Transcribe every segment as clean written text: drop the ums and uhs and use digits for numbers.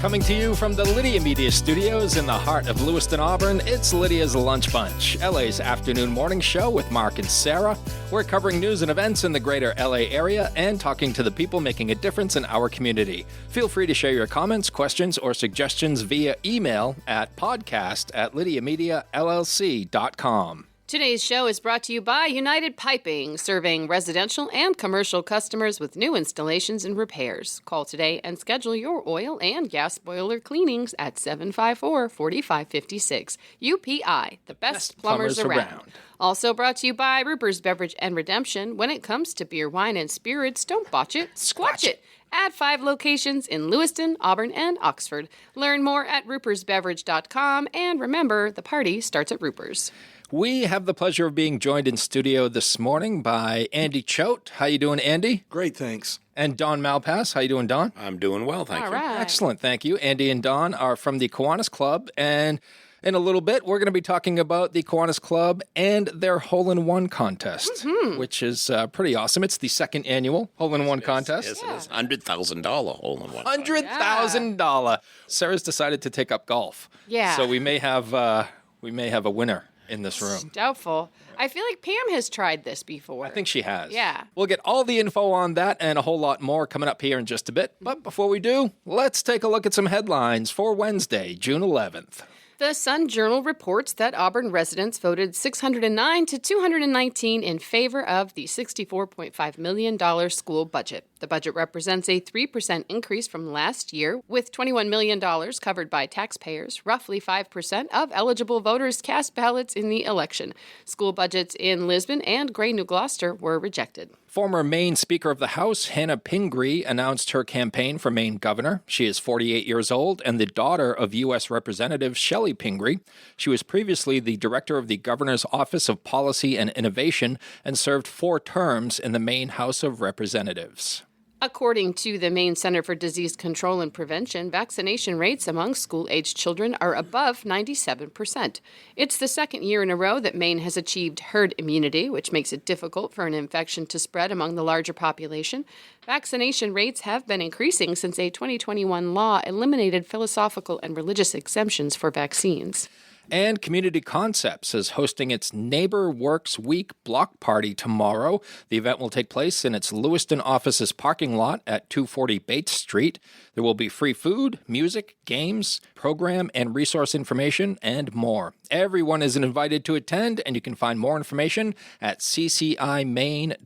Coming to you from the Lydia Media Studios in the heart of Lewiston, Auburn, it's Lydia's Lunch Bunch, LA's afternoon morning show with Mark and Sarah. We're covering news and events in the greater LA area and talking to the people making a difference in our community. Feel free to share your comments, questions, or suggestions via email at podcast@lydiamediallc.com. Today's show is brought to you by United Piping, serving residential and commercial customers with new installations and repairs. Call today and schedule your oil and gas boiler cleanings at 754-4556. UPI, the best plumbers around. Also brought to you by Ruper's Beverage and Redemption. When it comes to beer, wine, and spirits, don't botch it, squatch it. At 5 locations in Lewiston, Auburn, and Oxford. Learn more at rupersbeverage.com, and remember, the party starts at Ruper's. We have the pleasure of being joined in studio this morning by Andy Choate. How you doing, Andy? Great, thanks. And Don Malpass. How you doing, Don? I'm doing well, thank you. All right. Excellent, thank you. Andy and Don are from the Kiwanis Club, and in a little bit, we're going to be talking about the Kiwanis Club and their hole-in-one contest, which is pretty awesome. It's the second annual hole-in-one contest. Yes, it is. $100,000 hole-in-one. $100,000. Sarah's decided to take up golf. Yeah. So we may have a winner in this room. Doubtful. I feel like Pam has tried this before. I think she has. Yeah. We'll get all the info on that and a whole lot more coming up here in just a bit. But before we do, let's take a look at some headlines for Wednesday, June 11th. The Sun-Journal reports that Auburn residents voted 609 to 219 in favor of the $64.5 million school budget. The budget represents a 3% increase from last year, with $21 million covered by taxpayers. Roughly 5% of eligible voters cast ballots in the election. School budgets in Lisbon and Gray New Gloucester were rejected. Former Maine Speaker of the House, Hannah Pingree, announced her campaign for Maine governor. She is 48 years old and the daughter of U.S. Representative Shelley Pingree. She was previously the director of the Governor's Office of Policy and Innovation and served 4 terms in the Maine House of Representatives. According to the Maine Center for Disease Control and Prevention, vaccination rates among school-aged children are above 97%. It's the second year in a row that Maine has achieved herd immunity, which makes it difficult for an infection to spread among the larger population. Vaccination rates have been increasing since a 2021 law eliminated philosophical and religious exemptions for vaccines. And Community Concepts is hosting its Neighbor Works Week block party tomorrow. The event will take place in its Lewiston office's parking lot at 240 Bates Street. There will be free food, music, games, program and resource information, and more. Everyone is invited to attend, and you can find more information at ccimaine.org.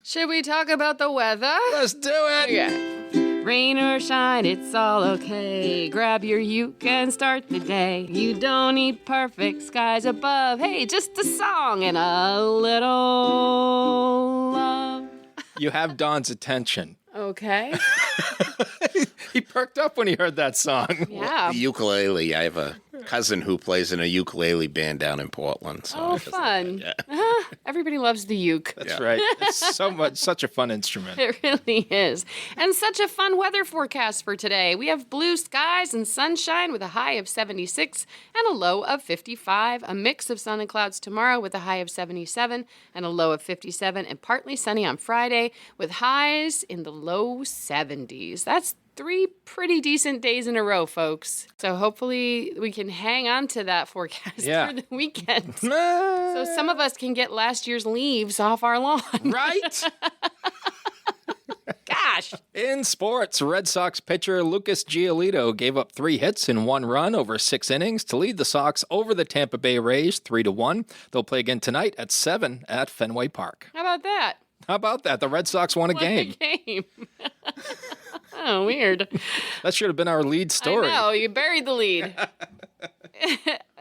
Should we talk about the weather? Let's do it! Yeah. Rain or shine, it's all okay. Grab your uke and start the day. You don't need perfect skies above. Hey, just a song and a little love. You have Don's attention. Okay. He perked up when he heard that song. Yeah. The ukulele. I have a cousin who plays in a ukulele band down in Portland. So Oh, fun. Yeah. Everybody loves the uke. That's right. It's such a fun instrument. It really is. And such a fun weather forecast for today. We have blue skies and sunshine with a high of 76 and a low of 55. A mix of sun and clouds tomorrow with a high of 77 and a low of 57. And partly sunny on Friday with highs in the low 70s. That's 3 pretty decent days in a row, folks. So hopefully we can hang on to that forecast for the weekend. So some of us can get last year's leaves off our lawn. Right? Gosh. In sports, Red Sox pitcher Lucas Giolito gave up 3 hits in 1 run over 6 innings to lead the Sox over the Tampa Bay Rays 3-1. They'll play again tonight at 7 at Fenway Park. How about that? How about that? The Red Sox won a game. Oh, weird. That should have been our lead story. I know, you buried the lead.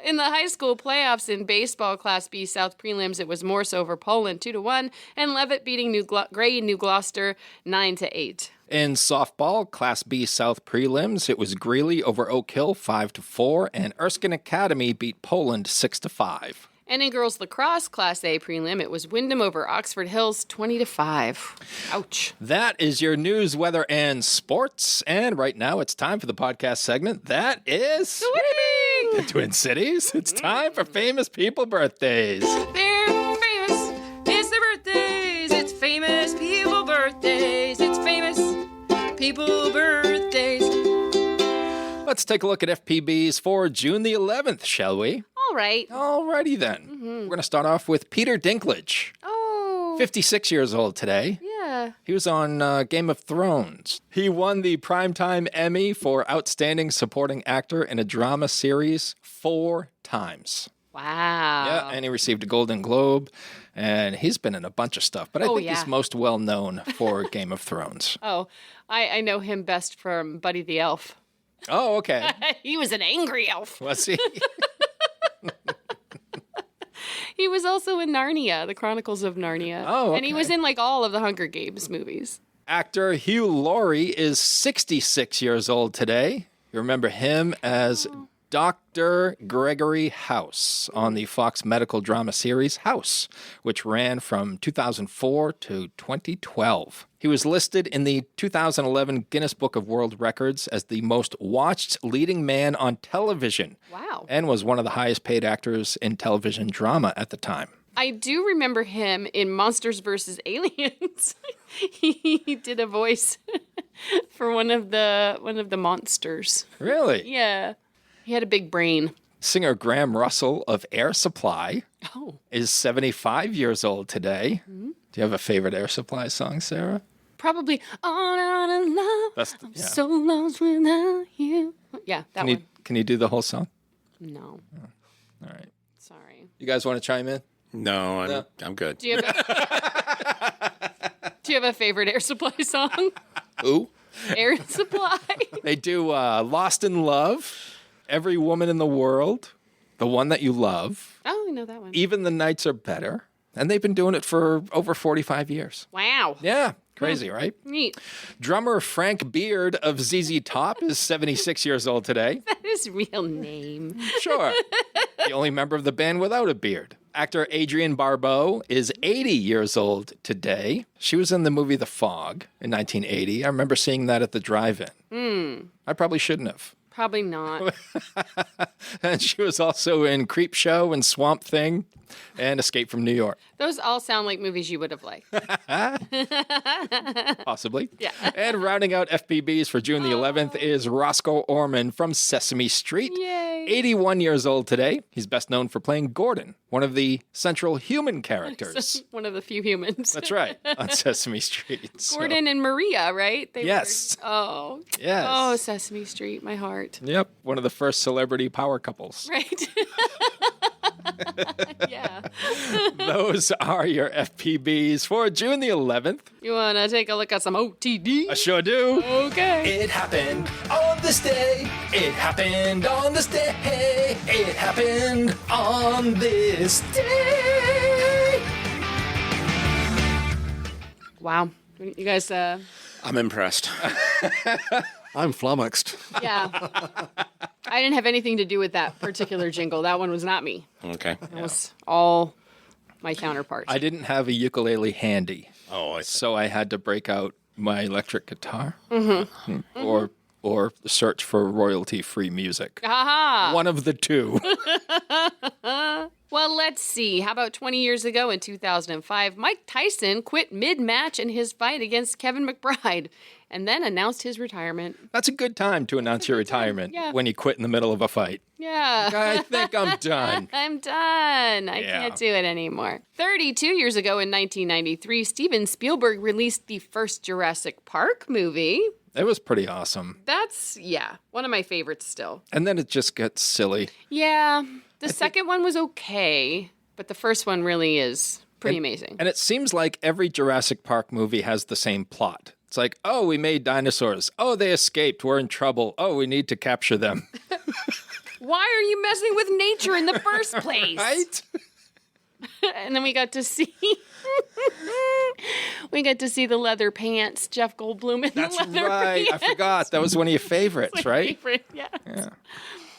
In the high school playoffs in baseball Class B South prelims, it was Morse over Poland 2-1, and Levitt beating Gray New Gloucester 9-8. In softball, Class B South prelims, it was Greeley over Oak Hill 5-4, and Erskine Academy beat Poland 6-5. And in girls lacrosse Class A prelim, it was Wyndham over Oxford Hills 20-5. Ouch. That is your news, weather, and sports. And right now, it's time for the podcast segment that is Swimming! The Twin Cities. It's time for famous people birthdays. They're famous. It's their birthdays. It's famous people birthdays. It's famous people birthdays. Let's take a look at FPBs for June the 11th, shall we? All right. Alrighty then. We're going to start off with Peter Dinklage. Oh. 56 years old today. Yeah. He was on Game of Thrones. He won the Primetime Emmy for Outstanding Supporting Actor in a Drama Series 4 times. Wow. Yeah, and he received a Golden Globe, and he's been in a bunch of stuff, but I think he's most well known for Game of Thrones. Oh, I know him best from Buddy the Elf. Oh, okay. He was an angry elf. Was he? He was also in Narnia, The Chronicles of Narnia. Oh, okay. And he was in like all of the Hunger Games movies. Actor Hugh Laurie is 66 years old today. You remember him as Dr. Gregory House on the Fox medical drama series House, which ran from 2004 to 2012. He was listed in the 2011 Guinness Book of World Records as the most watched leading man on television. Wow. And was one of the highest paid actors in television drama at the time. I do remember him in Monsters vs. Aliens. He did a voice for one of the monsters. Really? Yeah. He had a big brain. Singer Graham Russell of Air Supply is 75 years old today. Mm-hmm. Do you have a favorite Air Supply song, Sarah? Probably On and Love. I'm so lost without you. Yeah, that one. Can you do the whole song? No. Oh, all right. Sorry. You guys want to chime in? No, I'm good. Do you have a favorite Air Supply song? Who? Air Supply. They do Lost in Love, Every Woman in the World, The One That You Love. Oh, I know that one. Even the Nights Are Better. And they've been doing it for over 45 years. Wow. Yeah. Crazy, right? Neat. Drummer Frank Beard of ZZ Top is 76 years old today. That is his real name. Sure. The only member of the band without a beard. Actor Adrienne Barbeau is 80 years old today. She was in the movie The Fog in 1980. I remember seeing that at the drive-in. I probably shouldn't have. Probably not. And she was also in Creep Show and Swamp Thing and Escape from New York. Those all sound like movies you would have liked. Possibly. Yeah. And rounding out FPBs for June the 11th is Roscoe Orman from Sesame Street. Yay. 81 years old today. He's best known for playing Gordon, one of the central human characters. One of the few humans. That's right, on Sesame Street. Gordon and Maria, right? Yes. Oh. Yes. Oh, Sesame Street, my heart. Yep, one of the first celebrity power couples. Right. Yeah. Those are your FPBs for June the 11th. You want to take a look at some OTD? I sure do. Okay. It happened on this day. It happened on this day. It happened on this day. Wow. You guys, I'm impressed. I'm flummoxed. yeah. I didn't have anything to do with that particular jingle. That one was not me. Okay. That was all my counterparts. I didn't have a ukulele handy, Oh, I so I had to break out my electric guitar or search for royalty-free music. Aha! One of the two. Well, let's see. How about 20 years ago in 2005, Mike Tyson quit mid-match in his fight against Kevin McBride and then announced his retirement. That's a good time to announce your retirement when you quit in the middle of a fight. Yeah. I think I'm done. I'm done. I can't do it anymore. 32 years ago in 1993, Steven Spielberg released the first Jurassic Park movie. It was pretty awesome. That's, one of my favorites still. And then it just gets silly. Yeah. The second one was okay, but the first one really is pretty amazing. And it seems like every Jurassic Park movie has the same plot. It's like, oh, we made dinosaurs. Oh, they escaped. We're in trouble. Oh, we need to capture them. Why are you messing with nature in the first place? Right? And then we got to see the leather pants, Jeff Goldblum in That's the leather right. pants. I forgot. That was one of your favorites, right? Favorite, yes. Yeah.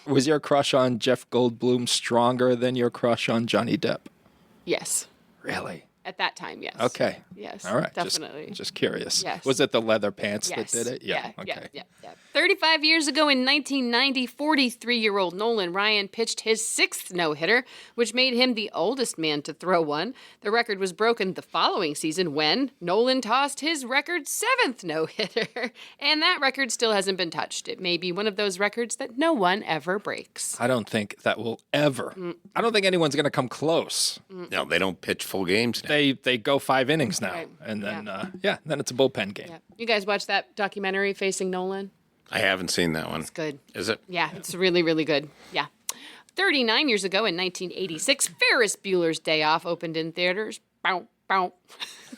Was your crush on Jeff Goldblum stronger than your crush on Johnny Depp? Yes. Really? At that time, yes. Okay. Yes. All right. Definitely. Just curious. Yes. Was it the leather pants Yes. that did it? Yeah. Okay. Yeah. 35 years ago in 1990, 43-year-old Nolan Ryan pitched his 6th no-hitter, which made him the oldest man to throw one. The record was broken the following season when Nolan tossed his record 7th no-hitter. And that record still hasn't been touched. It may be one of those records that no one ever breaks. I don't think that will ever. I don't think anyone's going to come close. No, they don't pitch full games now. They go 5 innings now, Right. and then then it's a bullpen game. Yeah. You guys watch that documentary, Facing Nolan? I haven't seen that one. It's good. Is it? Yeah, it's really, really good. Yeah. 39 years ago in 1986, Ferris Bueller's Day Off opened in theaters. Bow, bow.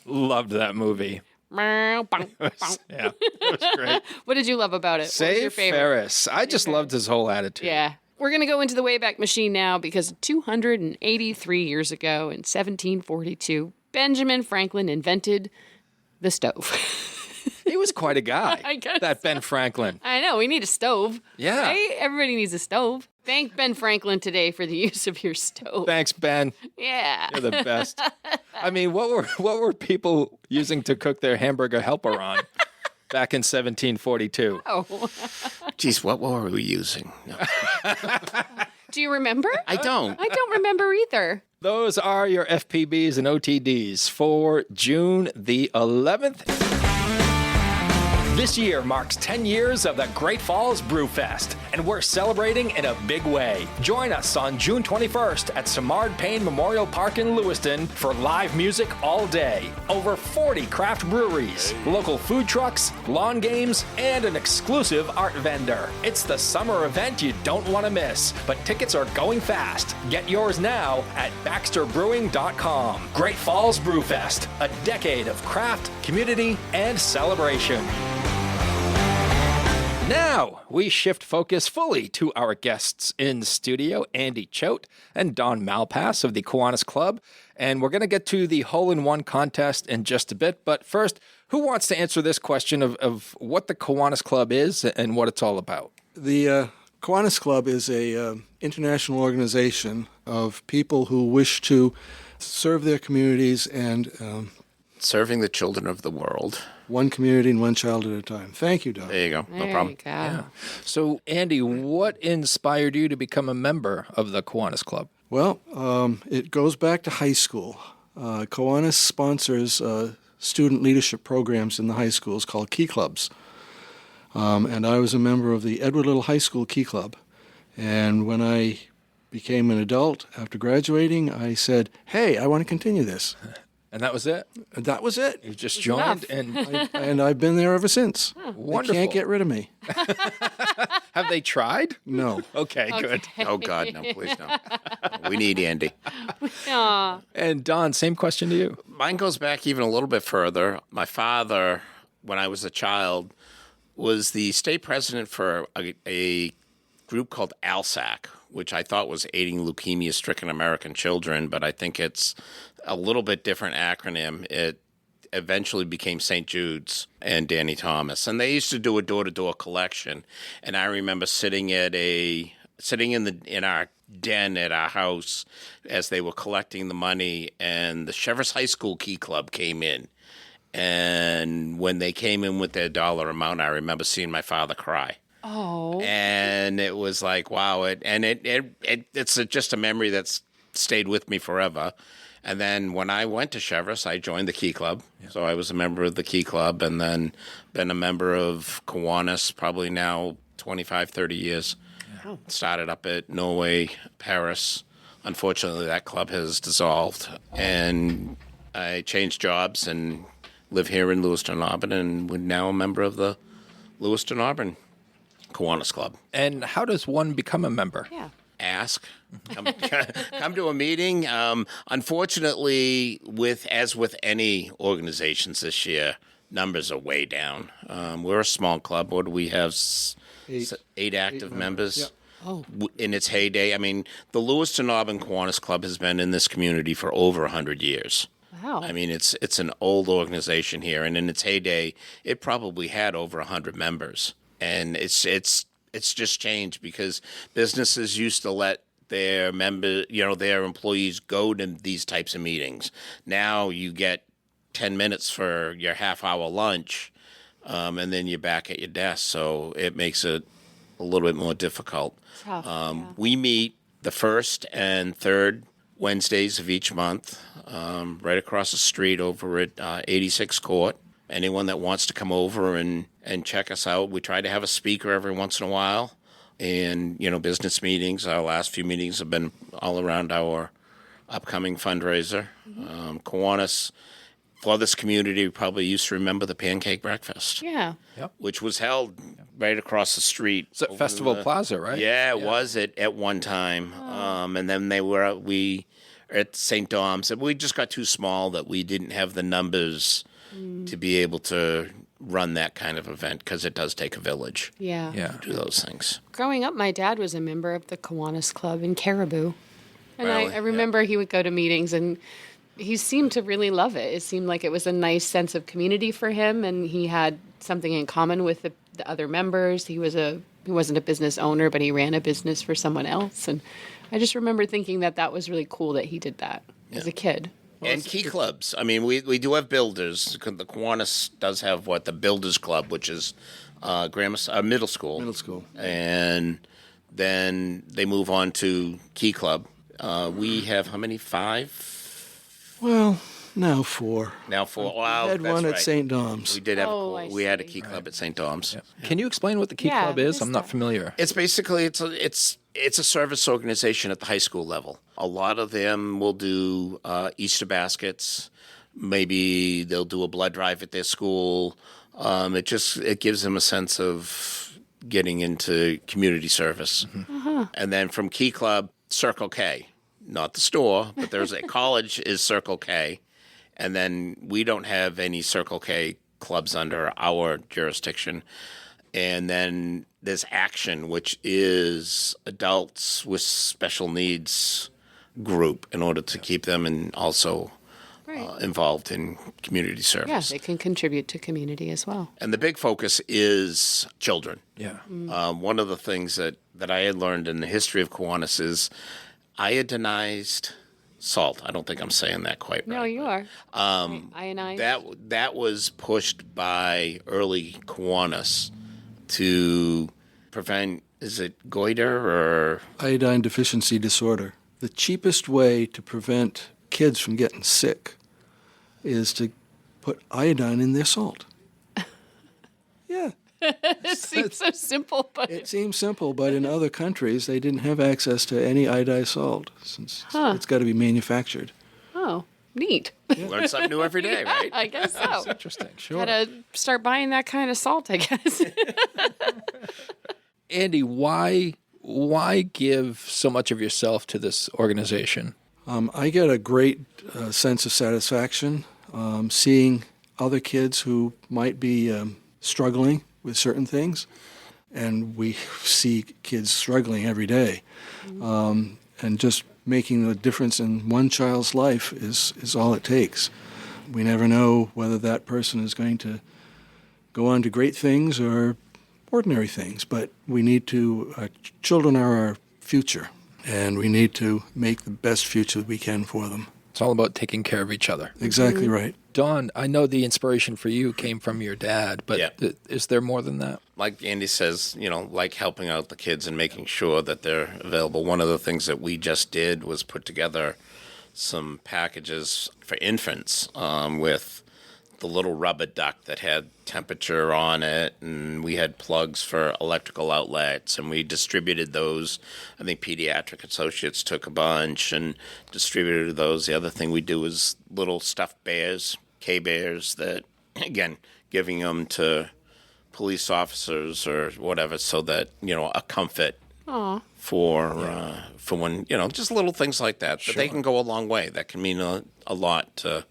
Loved that movie. Bow, bow, bow. Yeah, it was great. What did you love about it? What was your Save favorite? Ferris. I just loved his whole attitude. Yeah. We're going to go into the Wayback Machine now because 283 years ago in 1742, Benjamin Franklin invented the stove. He was quite a guy. I guess that Ben Franklin. I know, we need a stove. Yeah. Right? Everybody needs a stove. Thank Ben Franklin today for the use of your stove. Thanks, Ben. Yeah. You're the best. I mean, what were people using to cook their hamburger helper on back in 1742? Oh. Geez, what were we using? No. Do you remember? I don't. I don't remember either. Those are your FPBs and OTDs for June the 11th. This year marks 10 years of the Great Falls Brewfest, and we're celebrating in a big way. Join us on June 21st at Samard Payne Memorial Park in Lewiston for live music all day. Over 40 craft breweries, local food trucks, lawn games, and an exclusive art vendor. It's the summer event you don't want to miss, but tickets are going fast. Get yours now at baxterbrewing.com. Great Falls Brewfest, a decade of craft, community, and celebration. Now, we shift focus fully to our guests in the studio, Andy Choate and Don Malpass of the Kiwanis Club. And we're going to get to the hole-in-one contest in just a bit. But first, who wants to answer this question of what the Kiwanis Club is and what it's all about? The Kiwanis Club is a international organization of people who wish to serve their communities and Serving the children of the world. one community and one child at a time. Thank you, Don. There you go. No There problem. you go. So, Andy, what inspired you to become a member of the Kiwanis Club? Well, it goes back to high school. Kiwanis sponsors student leadership programs in the high schools called Key Clubs. And I was a member of the Edward Little High School Key Club. And when I became an adult after graduating, I said, hey, I want to continue this. And that was it? And that was it. You just enough. joined and And I've been there ever since. wonderful. They can't get rid of me. Have they tried? No. Okay, good. Oh, God, no, please no. We need Andy. Aw. And Don, same question to you. Mine goes back even a little bit further. My father, when I was a child, was the state president for a group called ALSAC, which I thought was aiding leukemia-stricken American children, but I think it's a little bit different acronym. It eventually became St. Jude's and Danny Thomas, and they used to do a door-to-door collection. And I remember sitting in our den at our house as they were collecting the money, and the Cheverus High School Key Club came in. And when they came in with their dollar amount, I remember seeing my father cry. Oh. And it was like, wow! It's just a memory that's stayed with me forever. And then when I went to Cheverus, I joined the Key Club. Yeah. So I was a member of the Key Club, and then been a member of Kiwanis probably now 25, 30 years. Yeah. Started up at Norway, Paris. Unfortunately, that club has dissolved, and I changed jobs and live here in Lewiston Auburn, and we're now a member of the Lewiston Auburn Kiwanis Club. And how does one become a member? Yeah. Ask, come to a meeting. Unfortunately, as with any organizations this year, numbers are way down. We're a small club. What do we have? Eight active members. Yep. Oh. In its heyday, I mean, the Lewiston Auburn Kiwanis Club has been in this community for over 100 years. Wow. I mean, it's an old organization here, and in its heyday, it probably had over 100 members. And it's just changed because businesses used to let their their employees go to these types of meetings. Now you get 10 minutes for your half-hour lunch, and then you're back at your desk. So it makes it a little bit more difficult. Tough, We meet the first and third Wednesdays of each month, right across the street over at 86 Court. Anyone that wants to come over and check us out, we try to have a speaker every once in a while. And, business meetings, our last few meetings have been all around our upcoming fundraiser. Kiwanis, for this community, probably used to remember the pancake breakfast. Yeah. Which was held right across the street. It's at Festival Plaza, right? Yeah, it was at one time. And then we at St. Dom's. We just got too small that we didn't have the numbers to be able to run that kind of event, because it does take a village to do those things. Growing up, my dad was a member of the Kiwanis Club in Caribou. And Really? I remember he would go to meetings, and he seemed to really love it. It seemed like it was a nice sense of community for him, and he had something in common with the other members. He wasn't a business owner, but he ran a business for someone else. And I just remember thinking that was really cool that he did that as a kid. And key clubs. I mean, we do have builders. The Kiwanis does have the Builders Club, which is middle school. Middle school. And then they move on to Key Club. We have how many? 5? Well, now 4. Now 4. Wow, We had that's one right. at St. Dom's. We did have I we had a see. Key Club at St. Dom's. Can you explain what the Key Yeah, Club what is? is I'm not that? familiar. It's basically it's a service organization at the high school level. A lot of them will do Easter baskets. Maybe they'll do a blood drive at their school. It gives them a sense of getting into community service. And then from Key Club, Circle K, not the store, but there's a college is Circle K, and then we don't have any Circle K clubs under our jurisdiction. And then there's Action, which is adults with special needs group, in order to keep them and also involved in community service. Yeah, they can contribute to community as well. And the big focus is children. Yeah. One of the things that I had learned in the history of Kiwanis is iodinized salt. I don't think I'm saying that quite right. No, you are. Ionized. That was pushed by early Kiwanis to prevent, is it goiter or? Iodine deficiency disorder. The cheapest way to prevent kids from getting sick is to put iodine in their salt. Yeah. It seems so simple, but It seems simple, but in other countries, they didn't have access to any iodized salt, since it's got to be manufactured. oh, neat. Learn something new every day, right? I guess so. Interesting. Sure. Gotta start buying that kind of salt, I guess. Andy, why give so much of yourself to this organization? I get a great sense of satisfaction seeing other kids who might be struggling with certain things, and we see kids struggling every day. And just making a difference in one child's life is all it takes. We never know whether that person is going to go on to great things or ordinary things, but we need to, children are our future, and we need to make the best future we can for them. It's all about taking care of each other. Exactly right. Dawn, I know the inspiration for you came from your dad, but Yeah. Is there more than that? Like Andy says, like helping out the kids and making sure that they're available. One of the things that we just did was put together some packages for infants with the little rubber duck that had temperature on it, and we had plugs for electrical outlets, and we distributed those. I think Pediatric Associates took a bunch and distributed those. The other thing we do is little stuffed bears, K-Bears, that, again, giving them to police officers or whatever, so that, a comfort for when, just little things like that. But they can go a long way. That can mean a lot to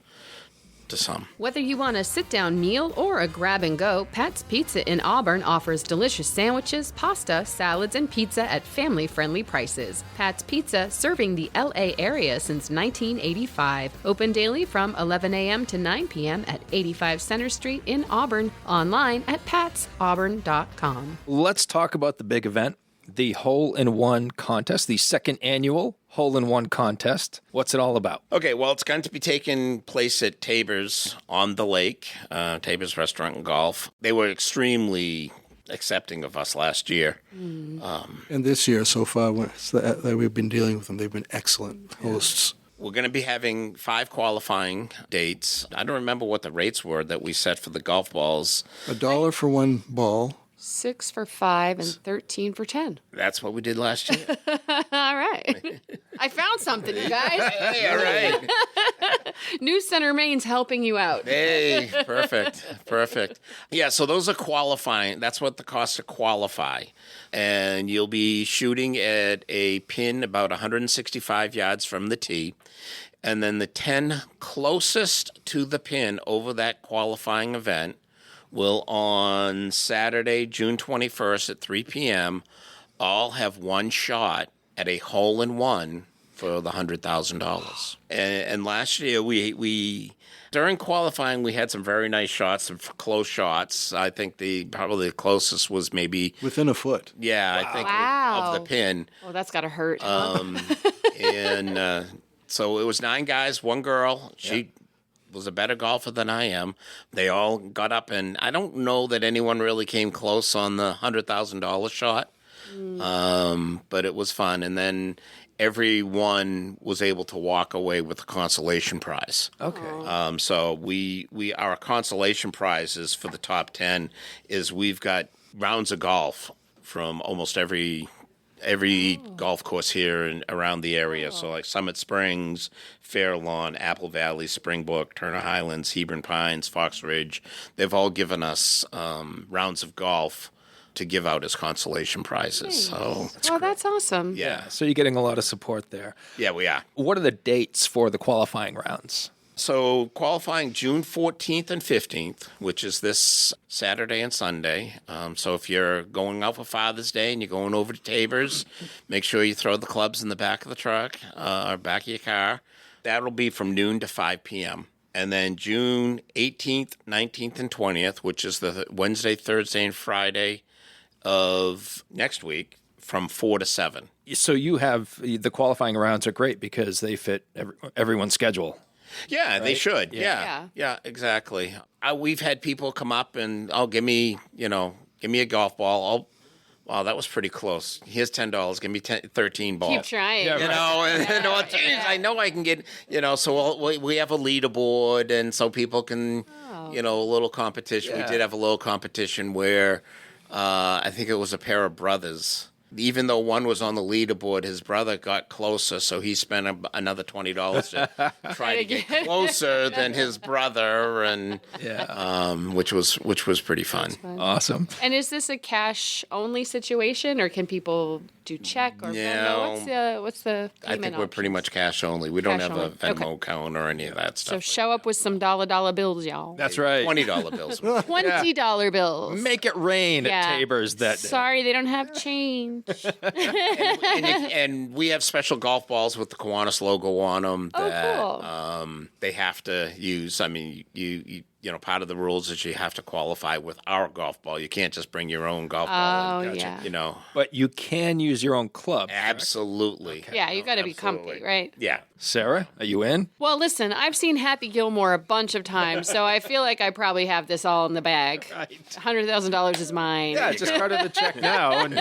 some. Whether you want a sit-down meal or a grab-and-go, Pat's Pizza in Auburn offers delicious sandwiches, pasta, salads, and pizza at family-friendly prices. Pat's Pizza, serving the L.A. area since 1985. Open daily from 11 a.m. to 9 p.m. at 85 Center Street in Auburn. Online at patsauburn.com. Let's talk about the big event, the hole-in-one contest, the second annual hole-in-one contest. What's it all about? Okay, well, it's going to be taking place at Tabers on the Lake, Tabers Restaurant and Golf. They were extremely accepting of us last year. And this year, so far, that we've been dealing with them, they've been excellent hosts. We're going to be having 5 qualifying dates. I don't remember what the rates were that we set for the golf balls. $1 for one ball. 6 for 5 and 13 for 10. That's what we did last year. All right. I found something, you guys. Hey, all right. New Center Maine's helping you out. Hey, perfect. Yeah, so those are qualifying. That's what the cost to qualify. And you'll be shooting at a pin about 165 yards from the tee. And then the 10 closest to the pin over that qualifying event will, on Saturday, June 21st at 3 p.m., all have one shot at a hole-in-one for the $100,000. And last year, we during qualifying, we had some very nice shots, some close shots. I think probably the closest was maybe Within a foot. Yeah, I think Wow. of the pin. Oh, that's got to hurt. And so it was 9 guys, 1 girl. She was a better golfer than I am. They all got up, and I don't know that anyone really came close on the $100,000 shot. But it was fun. And then everyone was able to walk away with a consolation prize. Okay. So our consolation prizes for the top 10 is we've got rounds of golf from almost every golf course here and around the area. So like Summit Springs, Fair Lawn, Apple Valley, Springbrook, Turner Highlands, Hebron Pines, Fox Ridge. They've all given us rounds of golf to give out as consolation prizes. So That's awesome. yeah. So you're getting a lot of support there. Yeah, we are. What are the dates for the qualifying rounds? So qualifying June 14th and 15th, which is this Saturday and Sunday. So if you're going out for Father's Day and you're going over to Tabers, make sure you throw the clubs in the back of the truck or back of your car. That'll be from noon to 5 p.m. And then June 18th, 19th, and 20th, which is the Wednesday, Thursday, and Friday of next week, from 4 to 7. So you have the qualifying rounds are great because they fit everyone's schedule. Yeah, they should. Yeah. Yeah, exactly. We've had people come up and, give me a golf ball. Wow, that was pretty close. Here's $10. Give me 13 balls. Keep trying. Yeah, Geez, I know I can get, so we have a leaderboard, and so people can, a little competition. Yeah. We did have a little competition where I think it was a pair of brothers. Even though one was on the leaderboard, his brother got closer, so he spent another $20 to try to get closer than his brother, and which was pretty fun. Awesome. And is this a cash only situation, or can people do check or Venmo? What's the payment I think we're pretty options? much cash only. We don't Cash have a only. Venmo Okay. account or any of that So stuff. show up with some dollar bills, y'all. That's right. $20 bills. $20 bills. Make it rain at Tabers that day. Sorry, they don't have change. and we have special golf balls with the Kiwanis logo on them that cool. they have to use. I mean, you part of the rules is you have to qualify with our golf ball. You can't just bring your own golf ball. Oh, yeah. But you can use your own club. correct? Absolutely. Yeah, you got to be comfy, Absolutely. right? Yeah. Sarah, are you in? Well, listen, I've seen Happy Gilmore a bunch of times, so I feel like I probably have this all in the bag. $100,000 is mine. Yeah, just cut the check now, and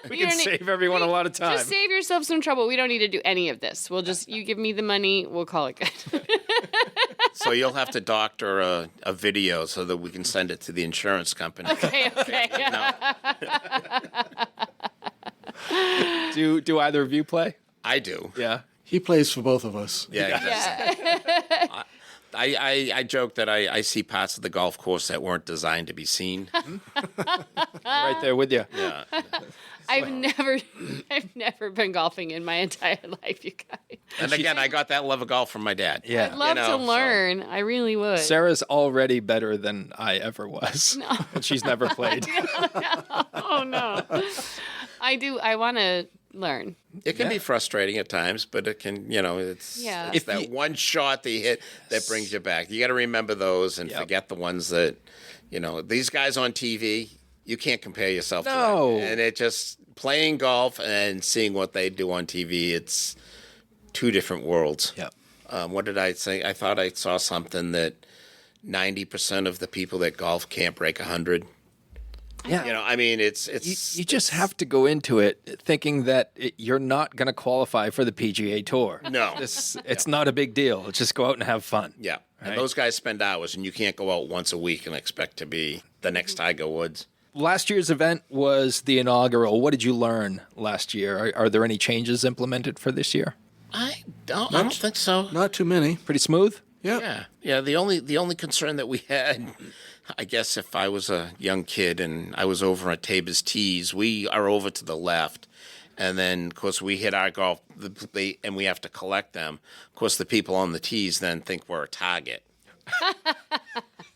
we You can don't need- save everyone a lot of time. Just save yourself some trouble. We don't need to do any of this. We'll just, you give me the money, we'll call it good. So you'll have to doctor a video so that we can send it to the insurance company. Okay. Do either of you play? I do. Yeah. He plays for both of us. Yeah. Yeah. I joke that I see parts of the golf course that weren't designed to be seen. Right there with you. Yeah. I've never been golfing in my entire life, you guys. And again, I got that love of golf from my dad. Yeah. I'd love to so- learn. I really would. Sarah's already better than I ever was. No. And she's never played. Oh, no. I want to learn. It can be frustrating at times, but it can, it's Yeah. that one shot that you hit that brings you back. You got to remember those and forget the ones that, these guys on TV, you can't compare yourself No. to that. And it just playing golf and seeing what they do on TV, it's two different worlds. Yeah. What did I say? I thought I saw something that 90% of the people that golf can't break 100. Yeah. You know, I mean, it's You just have to go into it thinking that you're not going to qualify for the PGA Tour. No. It's not a big deal. Just go out and have fun. Yeah. Right. And those guys spend hours, and you can't go out once a week and expect to be the next Tiger Woods. Last year's event was the inaugural. What did you learn last year? Are there any changes implemented for this year? I don't think so. Not too many. Pretty smooth? Yeah. Yeah. The only concern that we had, I guess, if I was a young kid and I was over at Tabers Tees, we are over to the left, and then of course we hit our golf, and we have to collect them. Of course, the people on the tees then think we're a target.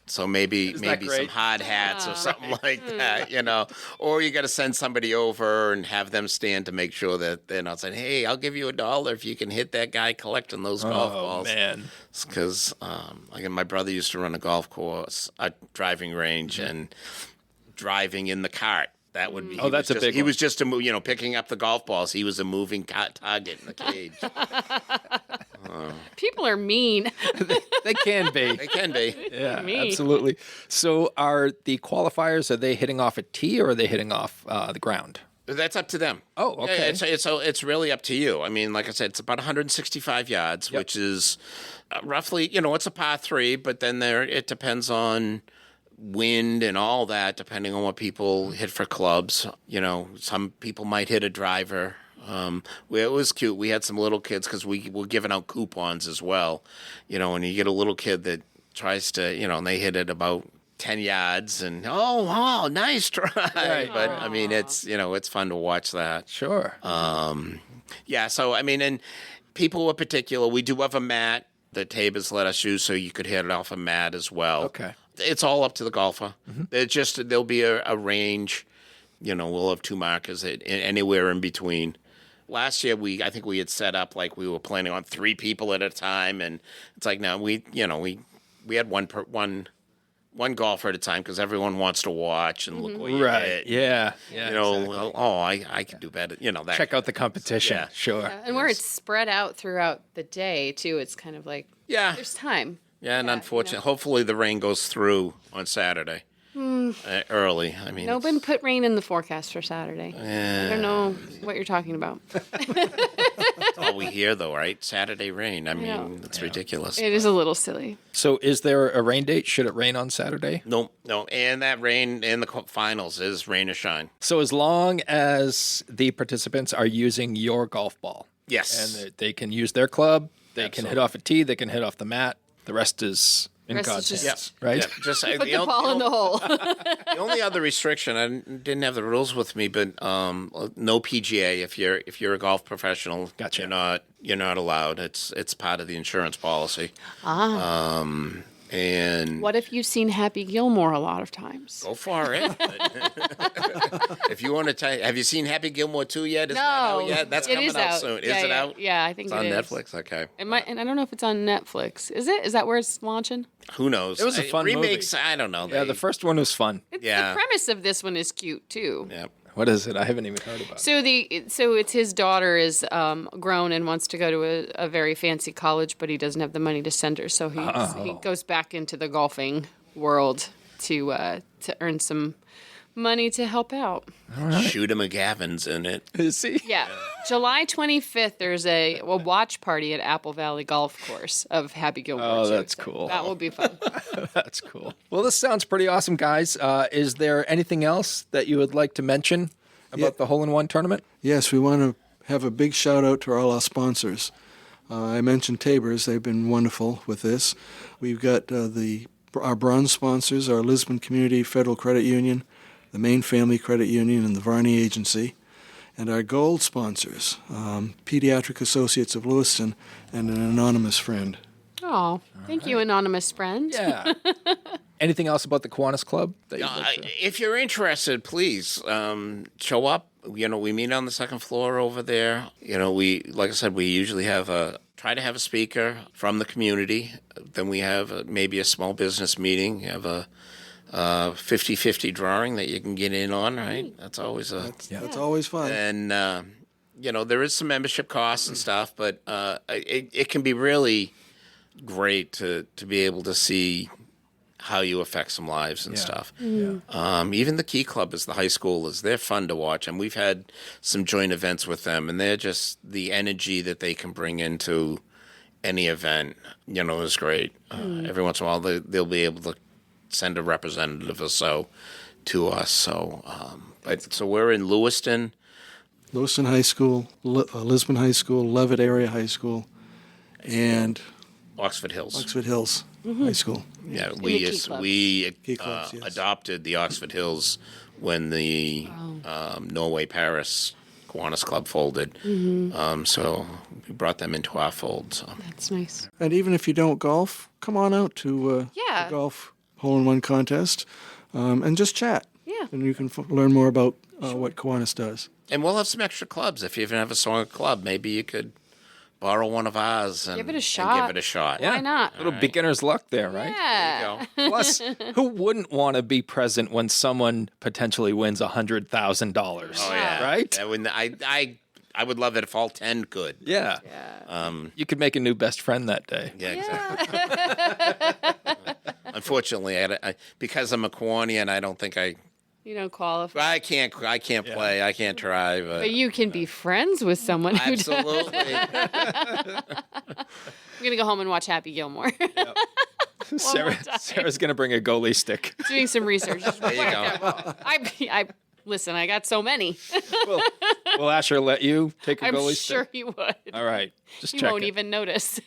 So maybe great? some hard hats or something like that, you know. Or you got to send somebody over and have them stand to make sure that they're not saying, "Hey, I'll give you $1 if you can hit that guy collecting those golf balls." Oh, man. Because my brother used to run a golf course, a driving range, and driving in the cart. That would be. Oh, that's a big He one. was just picking up the golf balls. He was a moving target in the cage. People are mean. They can be. They can be. Yeah, Me. absolutely. So are the qualifiers, are they hitting off a tee or are they hitting off the ground? That's up to them. Oh, okay. Yeah, it's really up to you. I mean, like I said, it's about 165 yards, which is roughly, it's a par 3, but then it depends on wind and all that, depending on what people hit for clubs. Some people might hit a driver. It was cute. We had some little kids because we were giving out coupons as well. And you get a little kid that tries to, and they hit it about 10 yards and, wow, nice try. Right. But, I mean, it's fun to watch that. Sure. Yeah, so, I mean, and people were particular. We do have a mat that Tabers let us use, so you could hit it off a mat as well. Okay. It's all up to the golfer. There'll be a range. We'll have 2 markers anywhere in between. Last year, I think we had set up like we were planning on 3 people at a time, and it's like no, we had one golfer at a time because everyone wants to watch and look what you Right. hit. Yeah. Exactly. I could do better. That Check out the competition. Yeah. Sure. And where it's spread out throughout the day, too, it's kind of like there's time. Yeah, and unfortunately, hopefully the rain goes through on Saturday early. I mean, No one put rain in the forecast for Saturday. I don't know what you're talking about. that's all we hear, though, right? Saturday rain. I mean, know. it's ridiculous. It is a little silly. So is there a rain date? Should it rain on Saturday? No. And that rain in the finals is rain or shine. So as long as the participants are using your golf ball. Yes. And they can use their club, they can Absolutely. hit off a tee, they can hit off the mat. The rest is in Rest is God's just- hands, right? Yeah, just Put the ball in the hole. The only other restriction, I didn't have the rules with me, but no PGA. If you're a golf professional, Gotcha. you're not allowed. It's part of the insurance policy. And What if you've seen Happy Gilmore a lot of times? go for it. If you want to tell, have you seen Happy Gilmore 2 yet? Is that out yet? That's it coming is out soon. Yeah, is it yeah, out? Yeah, I think It's on it is. Netflix. Okay. And I don't know if it's on Netflix. Is it? Is that where it's launching? Who knows? It was a fun remakes. movie. I don't know. Yeah, the first one was fun. Yeah. The premise of this one is cute too. Yeah. What is it? I haven't even heard about it. So it's his daughter is grown and wants to go to a very fancy college, but he doesn't have the money to send her. So he goes back into the golfing world to earn some money to help out. Shooter McGavin's in it. Is he? Yeah. July 25th, there's a watch party at Apple Valley Golf Course of Happy Gilmore. Oh, too, that's so cool. That will be fun. That's cool. Well, this sounds pretty awesome, guys. Is there anything else that you would like to mention about the Hole-in-One tournament? Yes, we want to have a big shout out to all our sponsors. I mentioned Tabers. They've been wonderful with this. We've got our bronze sponsors, our Lisbon Community Federal Credit Union, the Maine Family Credit Union, and the Varney Agency. And our gold sponsors, Pediatric Associates of Lewiston and an anonymous friend. Oh, thank you, anonymous friend. Yeah. Anything else about the Kiwanis Club? That you'd like to... If you're interested, please show up. We meet on the second floor over there. Like I said, we usually try to have a speaker from the community. Then we have maybe a small business meeting. We have a 50-50 drawing that you can get in on, right? That's always a... That's always fun. And, there is some membership costs and stuff, but it can be really great to be able to see how you affect some lives and stuff. Even the Key Club is the high schoolers. They're fun to watch, and we've had some joint events with them, and they're just the energy that they can bring into any event, is great. Every once in a while, they'll be able to send a representative or so to us. So, so we're in Lewiston. Lewiston High School, Lisbon High School, Levitt Area High School, and Oxford Hills. High School. Yeah, the we clubs, yes. adopted the Oxford Hills when the Norway Paris Kiwanis Club folded. So we brought them into our fold. So. That's nice. And even if you don't golf, come on out to the golf hole-in-one contest and just chat. Yeah. And you can learn more about what Kiwanis does. And we'll have some extra clubs. If you even have a song club, maybe you could borrow one of ours and give it a shot. Yeah. Why not? A little beginner's luck there, right? Yeah. There you go. Plus, who wouldn't want to be present when someone potentially wins $100,000? Oh, yeah. Right? I would love it if all 10 could. Yeah. You could make a new best friend that day. Yeah, exactly. Unfortunately, because I'm a Kiwanian, I don't think You don't qualify. I can't play. I can't try. But you can be friends with someone who does. Absolutely. I'm going to go home and watch Happy Gilmore. Sarah's going to bring a goalie stick. Doing some research. There you go. Listen, I got so many. Will Asher let you take a I'm goalie sure stick? he would. All right. Just He check won't it. even notice.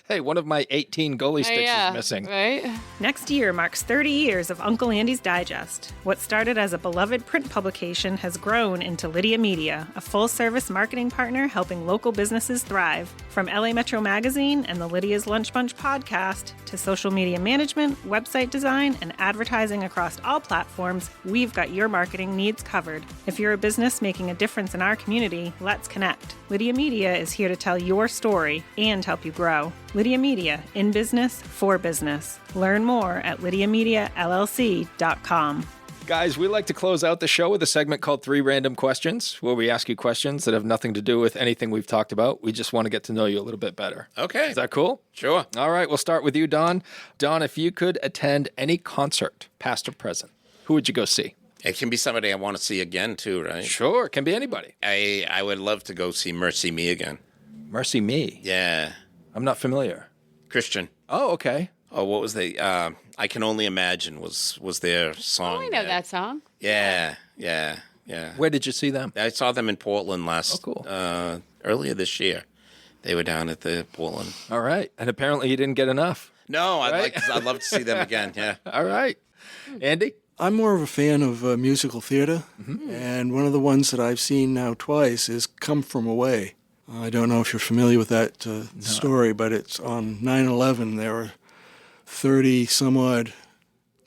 Hey, one of my 18 goalie sticks is missing. Right? Next year marks 30 years of Uncle Andy's Digest. What started as a beloved print publication has grown into Lydia Media, a full-service marketing partner helping local businesses thrive. From LA Metro Magazine and the Lydia's Lunch Bunch podcast to social media management, website design, and advertising across all platforms, we've got your marketing needs covered. If you're a business making a difference in our community, let's connect. Lydia Media is here to tell your story and help you grow. Lydia Media, in business, for business. Learn more at lydiamediallc.com. Guys, we like to close out the show with a segment called 3 Random Questions, where we ask you questions that have nothing to do with anything we've talked about. We just want to get to know you a little bit better. Okay. Is that cool? Sure. All right, we'll start with you, Don. Don, if you could attend any concert, past or present, who would you go see? It can be somebody I want to see again, too, right? Sure, it can be anybody. I would love to go see Mercy Me again. Mercy Me. Yeah. I'm not familiar. Christian. Oh, okay. Oh, what was the I Can Only Imagine was their song. Oh, I know that song. Yeah. Where did you see them? I saw them in Portland earlier this year. They were down at the Portland. All right. And apparently you didn't get enough. No, Right? I'd love to see them again. Yeah. All right. Andy? I'm more of a fan of musical theater, and one of the ones that I've seen now twice is Come From Away. I don't know if you're familiar with that story, but it's on 9/11. There were 30-some-odd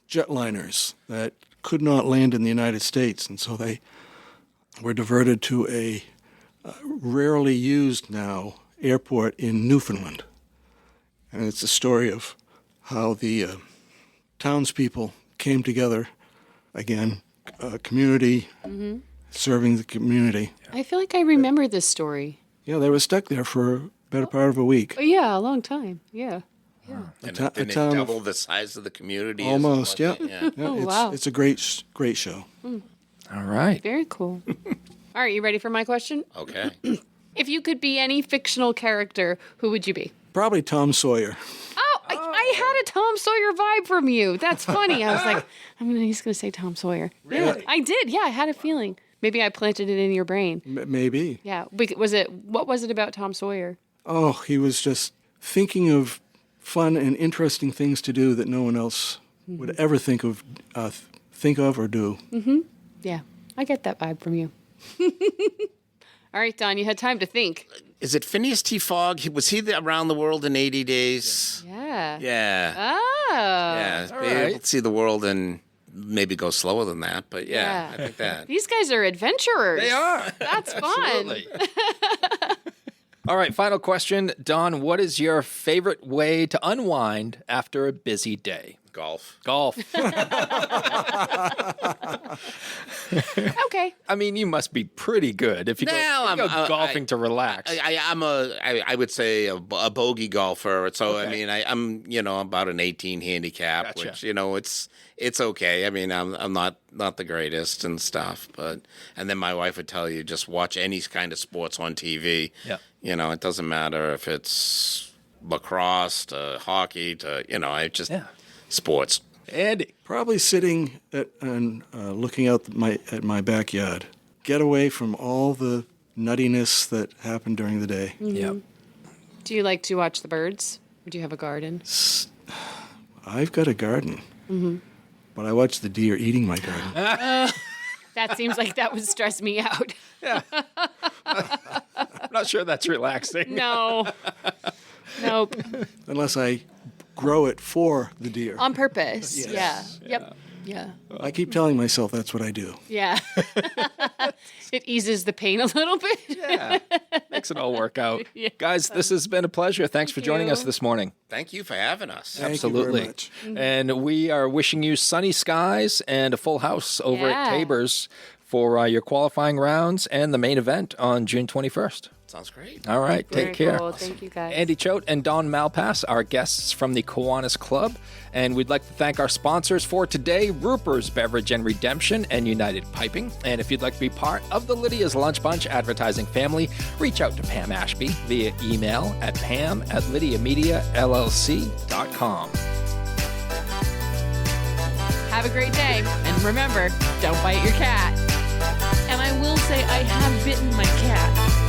jetliners that could not land in the United States, and so they were diverted to a rarely used now airport in Newfoundland. And it's a story of how the townspeople came together, again, community, serving the community. I feel like I remember this story. Yeah, they were stuck there for a better part of a week. Oh, yeah, a long time. Yeah. And A it town of- doubled the size of the community. Almost, yeah. Yeah. Yeah, Oh, it's, wow. it's a great show. All right. Very cool. All right, you ready for my question? Okay. If you could be any fictional character, who would you be? Probably Tom Sawyer. Oh, I had a Tom Sawyer vibe from you. That's funny. I was like, he's going to say Tom Sawyer. Really? Yeah, I did. Yeah, I had a feeling. Maybe I planted it in your brain. Maybe. Yeah. What was it about Tom Sawyer? Oh, he was just thinking of fun and interesting things to do that no one else would ever think of or do. Yeah, I get that vibe from you. All right, Don, you had time to think. Is it Phineas T. Fogg? Was he around the world in 80 days? Yeah. Yeah. Oh. Yeah. Be right. able to see the world and maybe go slower than that. But yeah. I think that. These guys are adventurers. They are. That's fun. Absolutely. All right, final question. Don, what is your favorite way to unwind after a busy day? Golf. Okay. I mean, you must be pretty good if you go golfing to relax. I would say a bogey golfer. So Okay. I mean, I'm about an 18 handicap, Gotcha. which it's okay. I mean, I'm not the greatest and stuff, and then my wife would tell you just watch any kind of sports on TV. Yeah. It doesn't matter if it's lacrosse to hockey to sports. Andy. Probably sitting and looking out at my backyard. Get away from all the nuttiness that happened during the day. Yep. Do you like to watch the birds? Or do you have a garden? I've got a garden, but I watch the deer eating my garden. That seems like that would stress me out. I'm not sure that's relaxing. No. Nope. Unless I grow it for the deer. On purpose. Yes. Yeah. Yep. Yeah. I keep telling myself that's what I do. Yeah. It eases the pain a little bit. Yeah. Makes it all work out. Yeah. Guys, this has been a pleasure. Thanks for joining us this morning. Thank you for having us. Thank Absolutely. you very much. And we are wishing you sunny skies and a full house over at Yeah. Tabers for your qualifying rounds and the main event on June 21st. Sounds great. All right. Very Take care. cool. Thank you, guys. Andy Choate and Don Malpass are guests from the Kiwanis Club. And we'd like to thank our sponsors for today, Ruper's Beverage and Redemption and United Piping. And if you'd like to be part of the Lydia's Lunch Bunch advertising family, reach out to Pam Ashby via email at pam@lydiamediallc.com. Have a great day. And remember, don't bite your cat. And I will say I have bitten my cat.